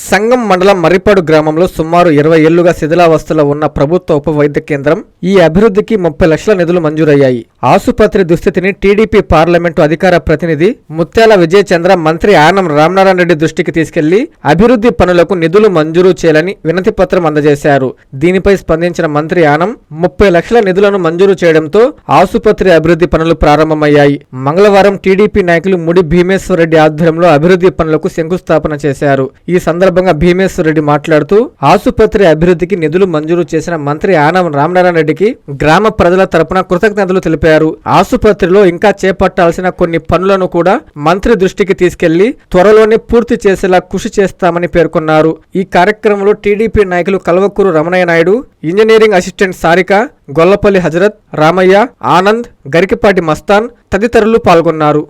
సంగం మండలం మర్రిపాడు గ్రామంలో సుమారు 20 ఏళ్లుగా శిథిలావస్థలో ఉన్న ప్రభుత్వ ఉప వైద్య కేంద్రం ఈ అభివృద్ధికి 30 లక్షల నిధులు మంజూరయ్యాయి. ఆసుపత్రి దుస్థితిని టీడీపీ పార్లమెంటు అధికార ప్రతినిధి ముత్యాల విజయ్ చంద్ర మంత్రి ఆనం రామనారాయణ రెడ్డి దృష్టికి తీసుకెళ్లి అభివృద్ధి పనులకు నిధులు మంజూరు చేయాలని వినతి పత్రం అందజేశారు. దీనిపై స్పందించిన మంత్రి ఆనం 30 లక్షల నిధులను మంజూరు చేయడంతో ఆసుపత్రి అభివృద్ధి పనులు ప్రారంభమయ్యాయి. మంగళవారం టీడీపీ నాయకులు ముడి భీమేశ్వర్ రెడ్డి ఆధ్వర్యంలో అభివృద్ధి పనులకు శంకుస్థాపన చేశారు. ఈ సందర్భంగా భీమేశ్వర్ రెడ్డి మాట్లాడుతూ ఆసుపత్రి అభివృద్ధికి నిధులు మంజూరు చేసిన మంత్రి ఆనం రామనారాయణ రెడ్డికి గ్రామ ప్రజల తరపున కృతజ్ఞతలు తెలిపారు. ఆసుపత్రిలో ఇంకా చేపట్టాల్సిన కొన్ని పనులను కూడా మంత్రి దృష్టికి తీసుకెళ్లి త్వరలోనే పూర్తి చేసేలా కృషి చేస్తామని పేర్కొన్నారు. ఈ కార్యక్రమంలో టీడీపీ నాయకులు కల్వకూరు రమణయ్య నాయుడు, ఇంజనీరింగ్ అసిస్టెంట్ సారిక, గొల్లపల్లి హజరత్, రామయ్య, ఆనంద్, గరికిపాటి మస్తాన్ తదితరులు పాల్గొన్నారు.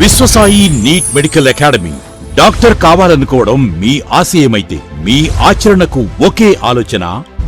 Vishwasai NEET medical academy. Doctor కావాలనుకోవడం మీ ఆశయమైతే మీ ఆచరణకు ఒకే ఆలోచన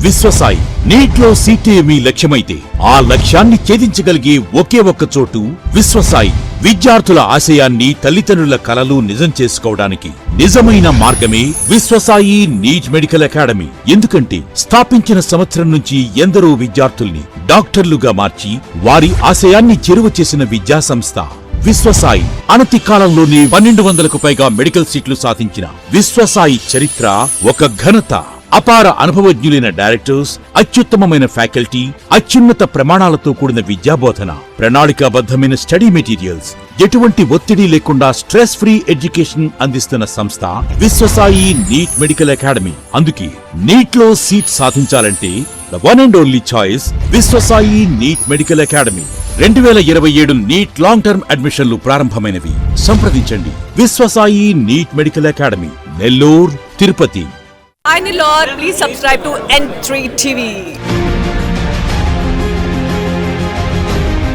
విశ్వసాయి. నీట్ లో సీటే మీ లక్ష్యమైతే ఆ లక్ష్యాన్ని ఛేదించగలిగే ఒకే ఒక్క చోటు విశ్వసాయి. విద్యార్థుల ఆశయాన్ని, తల్లిదండ్రుల కలలు నిజం చేసుకోవడానికి నిజమైన మార్గమే విశ్వసాయి నీట్ మెడికల్ అకాడమీ. ఎందుకంటే స్థాపించిన సంవత్సరం నుంచి ఎందరో విద్యార్థుల్ని డాక్టర్లుగా మార్చి వారి ఆశయాన్ని చేరువ చేసిన విద్యా సంస్థ విశ్వసాయి. అనతి కాలంలోనే 1200కు పైగా మెడికల్ సీట్లు సాధించిన విశ్వసాయి చరిత్ర ఒక ఘనత. అపార అనుభవజ్ఞులైన డైరెక్టర్స్, అత్యుత్తమమైన ఫ్యాకల్టీ, అత్యున్నత ప్రమాణాలతో కూడిన విద్యాబోధన, ప్రణాళికాబద్ధమైన స్టడీ మెటీరియల్స్, ఎటువంటి ఒత్తిడి లేకుండా స్ట్రెస్ ఫ్రీ ఎడ్యుకేషన్ అందిస్తున్న సంస్థ విశ్వసాయి నీట్ మెడికల్ అకాడమీ. అందుకే నీట్ లో సీట్ సాధించాలంటే the one and only choice Viswasai NEET medical academy. 2027 NEET long term అడ్మిషన్లు ప్రారంభమైనవి. సంప్రదించండి Viswasai NEET medical academy, Nellore, Tirupati. Hi Nilor, please subscribe to N3 TV.